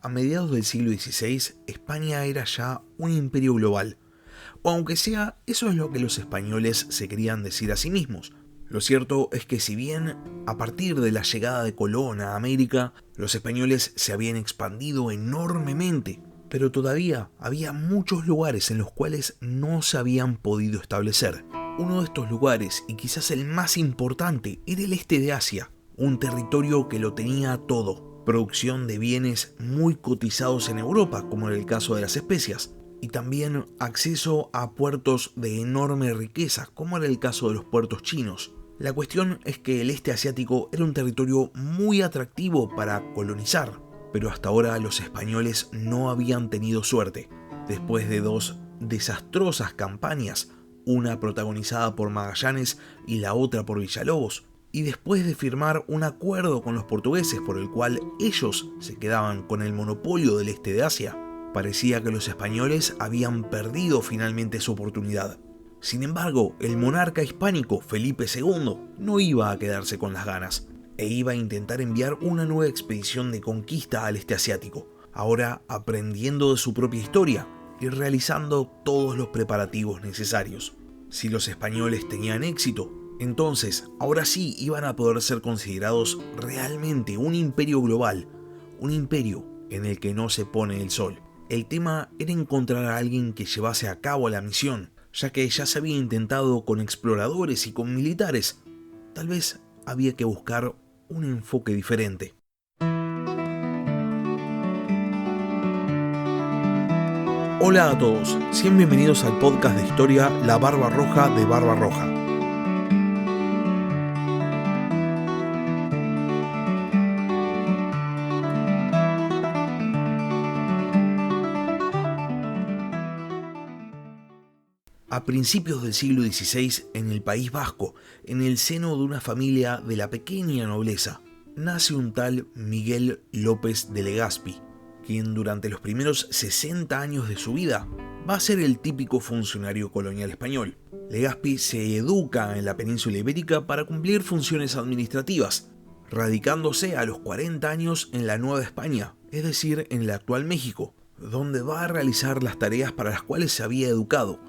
A mediados del siglo XVI, España era ya un imperio global. O aunque sea, eso es lo que los españoles se querían decir a sí mismos. Lo cierto es que si bien, a partir de la llegada de Colón a América, los españoles se habían expandido enormemente, pero todavía había muchos lugares en los cuales no se habían podido establecer. Uno de estos lugares, y quizás el más importante, era el este de Asia, un territorio que lo tenía todo. Producción de bienes muy cotizados en Europa, como en el caso de las especias, y también acceso a puertos de enorme riqueza, como era el caso de los puertos chinos. La cuestión es que el este asiático era un territorio muy atractivo para colonizar, pero hasta ahora los españoles no habían tenido suerte. Después de dos desastrosas campañas, una protagonizada por Magallanes y la otra por Villalobos, y después de firmar un acuerdo con los portugueses por el cual ellos se quedaban con el monopolio del este de Asia, parecía que los españoles habían perdido finalmente su oportunidad. Sin embargo, el monarca hispánico Felipe II no iba a quedarse con las ganas, e iba a intentar enviar una nueva expedición de conquista al este asiático, ahora aprendiendo de su propia historia y realizando todos los preparativos necesarios. Si los españoles tenían éxito, entonces ahora sí iban a poder ser considerados realmente un imperio global, un imperio en el que no se pone el sol. El tema era encontrar a alguien que llevase a cabo la misión, ya que ya se había intentado con exploradores y con militares. Tal vez había que buscar un enfoque diferente. Hola a todos, sean bienvenidos al podcast de historia La Barba Roja de Barba Roja. A principios del siglo XVI, en el País Vasco, en el seno de una familia de la pequeña nobleza, nace un tal Miguel López de Legazpi, quien durante los primeros 60 años de su vida va a ser el típico funcionario colonial español. Legazpi se educa en la península ibérica para cumplir funciones administrativas, radicándose a los 40 años en la Nueva España, es decir, en el actual México, donde va a realizar las tareas para las cuales se había educado,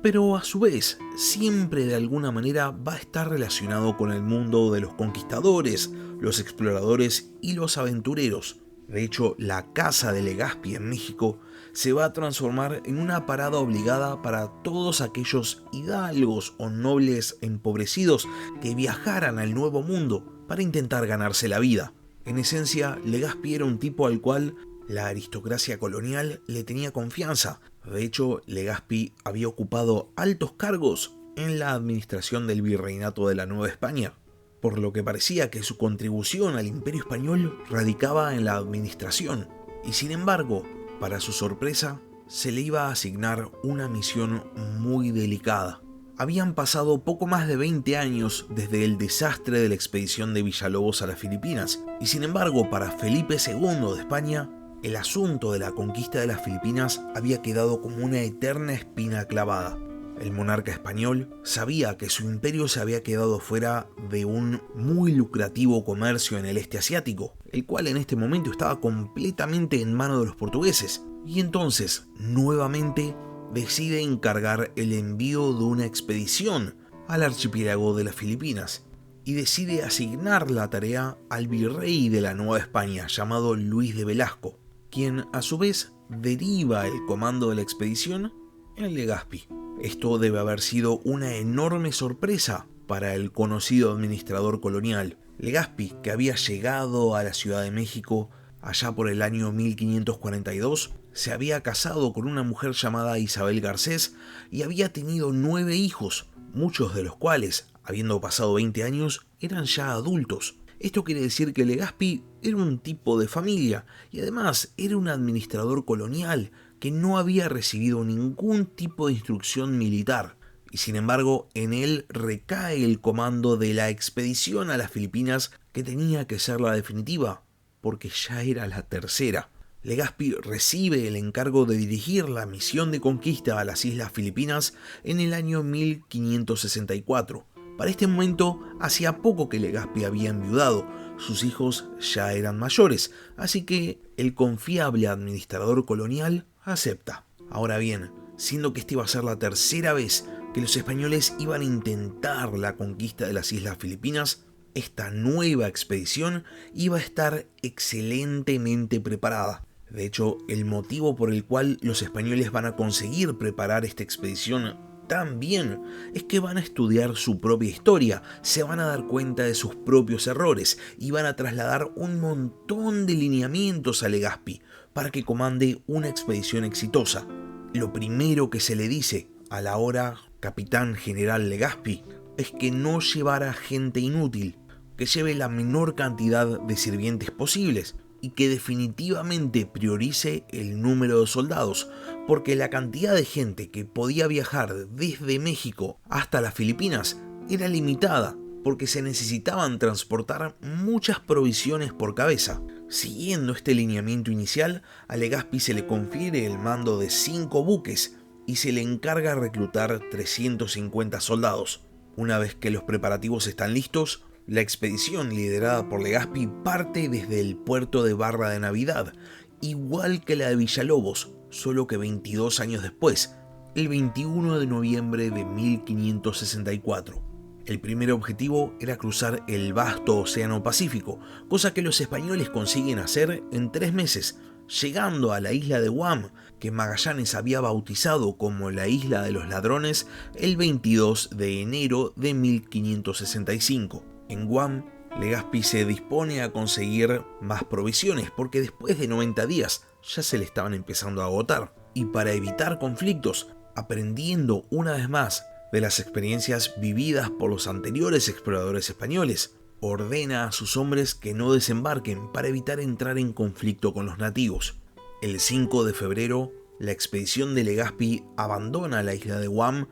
pero a su vez siempre de alguna manera va a estar relacionado con el mundo de los conquistadores, los exploradores y los aventureros. De hecho, la casa de Legazpi en México se va a transformar en una parada obligada para todos aquellos hidalgos o nobles empobrecidos que viajaran al Nuevo Mundo para intentar ganarse la vida. En esencia, Legazpi era un tipo al cual la aristocracia colonial le tenía confianza. De hecho, Legazpi había ocupado altos cargos en la administración del virreinato de la Nueva España, por lo que parecía que su contribución al imperio español radicaba en la administración. Y sin embargo, para su sorpresa, se le iba a asignar una misión muy delicada. Habían pasado poco más de 20 años desde el desastre de la expedición de Villalobos a las Filipinas, y sin embargo, para Felipe II de España, el asunto de la conquista de las Filipinas había quedado como una eterna espina clavada. El monarca español sabía que su imperio se había quedado fuera de un muy lucrativo comercio en el este asiático, el cual en este momento estaba completamente en manos de los portugueses, y entonces, nuevamente, decide encargar el envío de una expedición al archipiélago de las Filipinas, y decide asignar la tarea al virrey de la Nueva España, llamado Luis de Velasco, quien a su vez deriva el comando de la expedición en Legazpi. Esto debe haber sido una enorme sorpresa para el conocido administrador colonial. Legazpi, que había llegado a la Ciudad de México allá por el año 1542, se había casado con una mujer llamada Isabel Garcés y había tenido 9 hijos, muchos de los cuales, habiendo pasado 20 años, eran ya adultos. Esto quiere decir que Legazpi era un tipo de familia y además era un administrador colonial que no había recibido ningún tipo de instrucción militar. Y sin embargo, en él recae el comando de la expedición a las Filipinas, que tenía que ser la definitiva, porque ya era la tercera. Legazpi recibe el encargo de dirigir la misión de conquista a las Islas Filipinas en el año 1564. Para este momento, hacía poco que Legazpi había enviudado, sus hijos ya eran mayores, así que el confiable administrador colonial acepta. Ahora bien, siendo que esta iba a ser la tercera vez que los españoles iban a intentar la conquista de las Islas Filipinas, esta nueva expedición iba a estar excelentemente preparada. De hecho, el motivo por el cual los españoles van a conseguir preparar esta expedición tan bien es que van a estudiar su propia historia, se van a dar cuenta de sus propios errores y van a trasladar un montón de lineamientos a Legazpi para que comande una expedición exitosa. Lo primero que se le dice a la ahora capitán general Legazpi es que no llevara gente inútil, que lleve la menor cantidad de sirvientes posibles y que definitivamente priorice el número de soldados, porque la cantidad de gente que podía viajar desde México hasta las Filipinas era limitada, porque se necesitaban transportar muchas provisiones por cabeza. Siguiendo este lineamiento inicial, a Legazpi se le confiere el mando de 5 buques y se le encarga reclutar 350 soldados. Una vez que los preparativos están listos, la expedición liderada por Legazpi parte desde el puerto de Barra de Navidad, igual que la de Villalobos, solo que 22 años después, el 21 de noviembre de 1564. El primer objetivo era cruzar el vasto Océano Pacífico, cosa que los españoles consiguen hacer en 3 meses, llegando a la isla de Guam, que Magallanes había bautizado como la Isla de los Ladrones el 22 de enero de 1565. En Guam, Legazpi se dispone a conseguir más provisiones porque después de 90 días ya se le estaban empezando a agotar. Y para evitar conflictos, aprendiendo una vez más de las experiencias vividas por los anteriores exploradores españoles, ordena a sus hombres que no desembarquen para evitar entrar en conflicto con los nativos. El 5 de febrero, la expedición de Legazpi abandona la isla de Guam,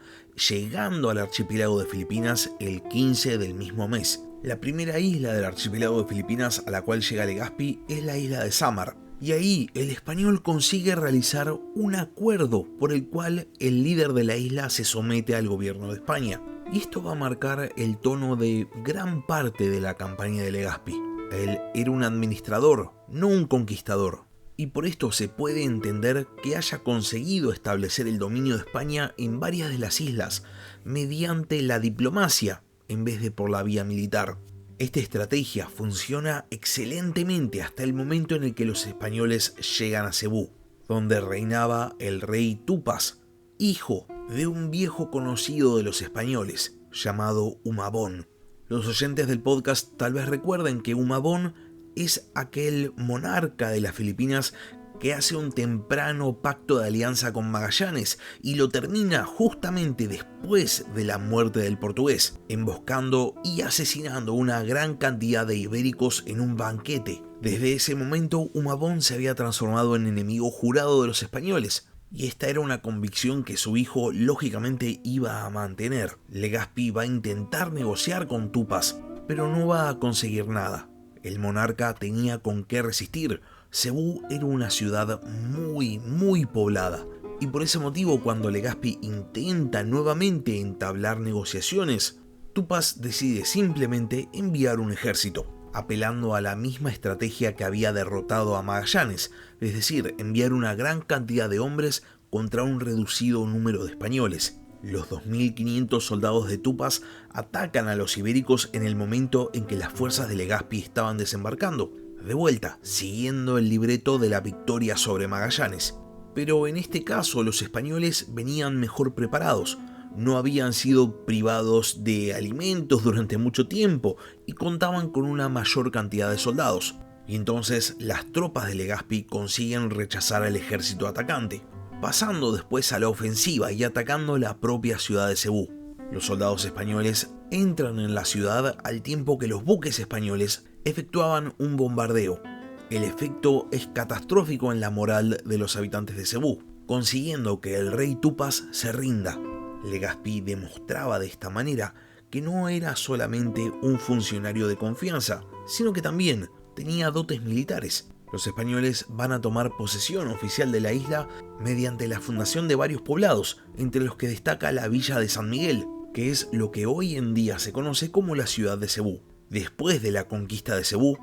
llegando al archipiélago de Filipinas el 15 del mismo mes. La primera isla del archipiélago de Filipinas a la cual llega Legazpi es la isla de Samar, y ahí el español consigue realizar un acuerdo por el cual el líder de la isla se somete al gobierno de España. Y esto va a marcar el tono de gran parte de la campaña de Legazpi. Él era un administrador, no un conquistador. Y por esto se puede entender que haya conseguido establecer el dominio de España en varias de las islas mediante la diplomacia en vez de por la vía militar. Esta estrategia funciona excelentemente hasta el momento en el que los españoles llegan a Cebú, donde reinaba el rey Tupas, hijo de un viejo conocido de los españoles, llamado Humabón. Los oyentes del podcast tal vez recuerden que Humabón es aquel monarca de las Filipinas que hace un temprano pacto de alianza con Magallanes y lo termina justamente después de la muerte del portugués, emboscando y asesinando una gran cantidad de ibéricos en un banquete. Desde ese momento, Humabón se había transformado en enemigo jurado de los españoles, y esta era una convicción que su hijo lógicamente iba a mantener. Legazpi va a intentar negociar con Tupas, pero no va a conseguir nada. El monarca tenía con qué resistir. Cebú era una ciudad muy poblada, y por ese motivo cuando Legazpi intenta nuevamente entablar negociaciones, Tupas decide simplemente enviar un ejército, apelando a la misma estrategia que había derrotado a Magallanes, es decir, enviar una gran cantidad de hombres contra un reducido número de españoles. Los 2.500 soldados de Tupas atacan a los ibéricos en el momento en que las fuerzas de Legazpi estaban desembarcando, de vuelta, siguiendo el libreto de la victoria sobre Magallanes. Pero en este caso los españoles venían mejor preparados, no habían sido privados de alimentos durante mucho tiempo y contaban con una mayor cantidad de soldados. Y entonces las tropas de Legazpi consiguen rechazar al ejército atacante, pasando después a la ofensiva y atacando la propia ciudad de Cebú. Los soldados españoles entran en la ciudad al tiempo que los buques españoles efectuaban un bombardeo. El efecto es catastrófico en la moral de los habitantes de Cebú, consiguiendo que el rey Tupas se rinda. Legazpi demostraba de esta manera que no era solamente un funcionario de confianza, sino que también tenía dotes militares. Los españoles van a tomar posesión oficial de la isla mediante la fundación de varios poblados, entre los que destaca la villa de San Miguel, que es lo que hoy en día se conoce como la ciudad de Cebú. Después de la conquista de Cebú,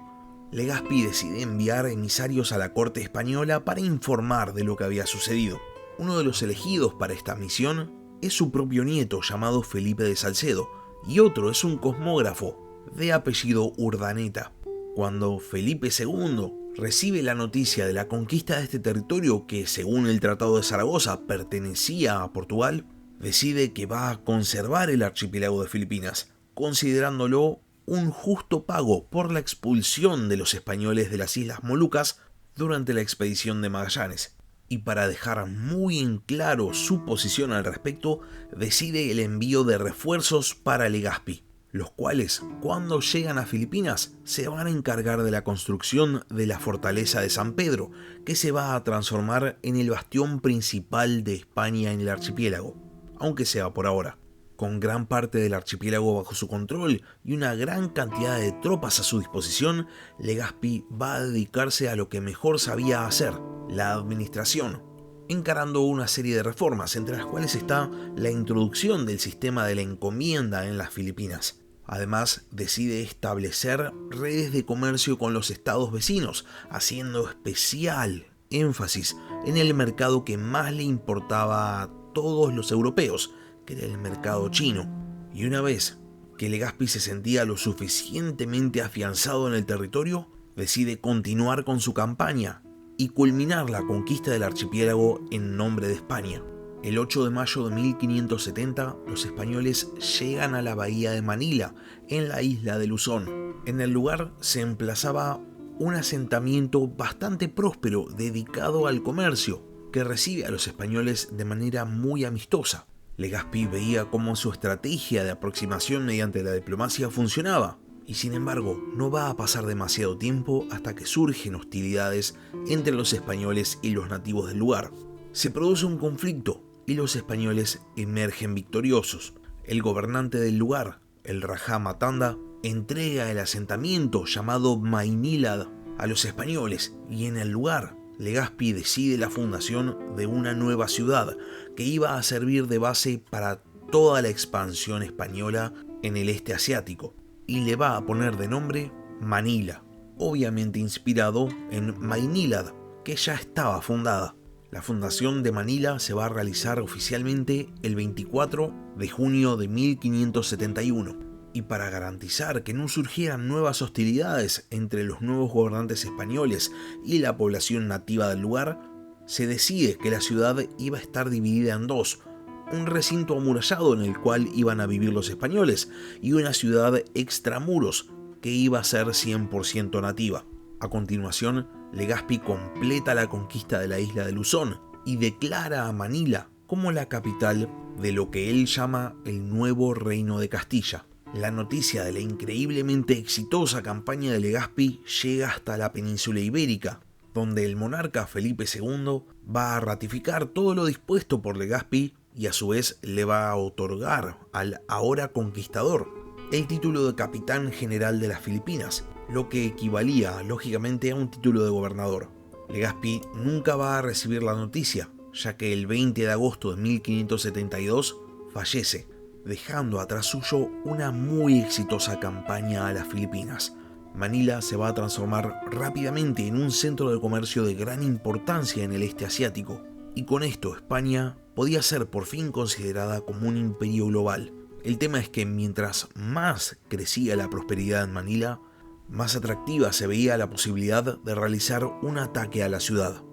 Legazpi decide enviar emisarios a la corte española para informar de lo que había sucedido. Uno de los elegidos para esta misión es su propio nieto llamado Felipe de Salcedo, y otro es un cosmógrafo de apellido Urdaneta. Cuando Felipe II recibe la noticia de la conquista de este territorio que, según el Tratado de Zaragoza, pertenecía a Portugal, decide que va a conservar el archipiélago de Filipinas, considerándolo un justo pago por la expulsión de los españoles de las Islas Molucas durante la expedición de Magallanes. Y para dejar muy en claro su posición al respecto, decide el envío de refuerzos para Legazpi, los cuales, cuando llegan a Filipinas, se van a encargar de la construcción de la fortaleza de San Pedro, que se va a transformar en el bastión principal de España en el archipiélago, aunque sea por ahora. Con gran parte del archipiélago bajo su control y una gran cantidad de tropas a su disposición, Legazpi va a dedicarse a lo que mejor sabía hacer, la administración, encarando una serie de reformas, entre las cuales está la introducción del sistema de la encomienda en las Filipinas. Además, decide establecer redes de comercio con los estados vecinos, haciendo especial énfasis en el mercado que más le importaba a todos los europeos, que era el mercado chino. Y una vez que Legazpi se sentía lo suficientemente afianzado en el territorio, decide continuar con su campaña y culminar la conquista del archipiélago en nombre de España. El 8 de mayo de 1570, los españoles llegan a la bahía de Manila, en la isla de Luzón. En el lugar se emplazaba un asentamiento bastante próspero dedicado al comercio, que recibe a los españoles de manera muy amistosa. Legazpi veía cómo su estrategia de aproximación mediante la diplomacia funcionaba, y sin embargo no va a pasar demasiado tiempo hasta que surgen hostilidades entre los españoles y los nativos del lugar. Se produce un conflicto y los españoles emergen victoriosos. El gobernante del lugar, el Rajá Matanda, entrega el asentamiento llamado Maynilad a los españoles, y en el lugar Legazpi decide la fundación de una nueva ciudad que iba a servir de base para toda la expansión española en el este asiático, y le va a poner de nombre Manila, obviamente inspirado en Maynilad, que ya estaba fundada. La fundación de Manila se va a realizar oficialmente el 24 de junio de 1571. Y para garantizar que no surgieran nuevas hostilidades entre los nuevos gobernantes españoles y la población nativa del lugar, se decide que la ciudad iba a estar dividida en dos: un recinto amurallado en el cual iban a vivir los españoles y una ciudad extramuros que iba a ser 100% nativa. A continuación, Legazpi completa la conquista de la isla de Luzón y declara a Manila como la capital de lo que él llama el nuevo reino de Castilla. La noticia de la increíblemente exitosa campaña de Legazpi llega hasta la península ibérica, donde el monarca Felipe II va a ratificar todo lo dispuesto por Legazpi y a su vez le va a otorgar al ahora conquistador el título de capitán general de las Filipinas, lo que equivalía lógicamente a un título de gobernador. Legazpi nunca va a recibir la noticia, ya que el 20 de agosto de 1572 fallece, dejando atrás suyo una muy exitosa campaña a las Filipinas. Manila se va a transformar rápidamente en un centro de comercio de gran importancia en el este asiático, y con esto España podía ser por fin considerada como un imperio global. El tema es que mientras más crecía la prosperidad en Manila, más atractiva se veía la posibilidad de realizar un ataque a la ciudad.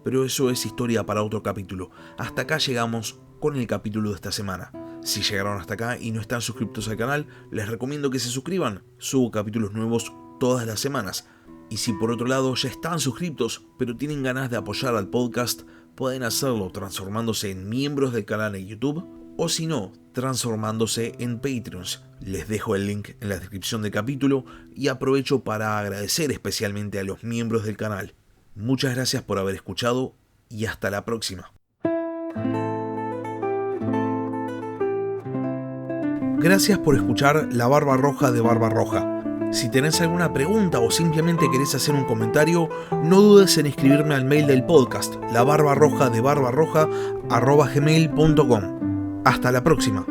Pero eso es historia para otro capítulo. Hasta acá llegamos con el capítulo de esta semana. Si llegaron hasta acá y no están suscriptos al canal, les recomiendo que se suscriban. Subo capítulos nuevos todas las semanas. Y si por otro lado ya están suscriptos, pero tienen ganas de apoyar al podcast, pueden hacerlo transformándose en miembros del canal en YouTube, o si no, transformándose en Patreons. Les dejo el link en la descripción del capítulo y aprovecho para agradecer especialmente a los miembros del canal. Muchas gracias por haber escuchado y hasta la próxima. Gracias por escuchar La Barba Roja de Barba Roja. Si tenés alguna pregunta o simplemente querés hacer un comentario, no dudes en escribirme al mail del podcast, labarbarrojadebarbarroja@gmail.com. Hasta la próxima.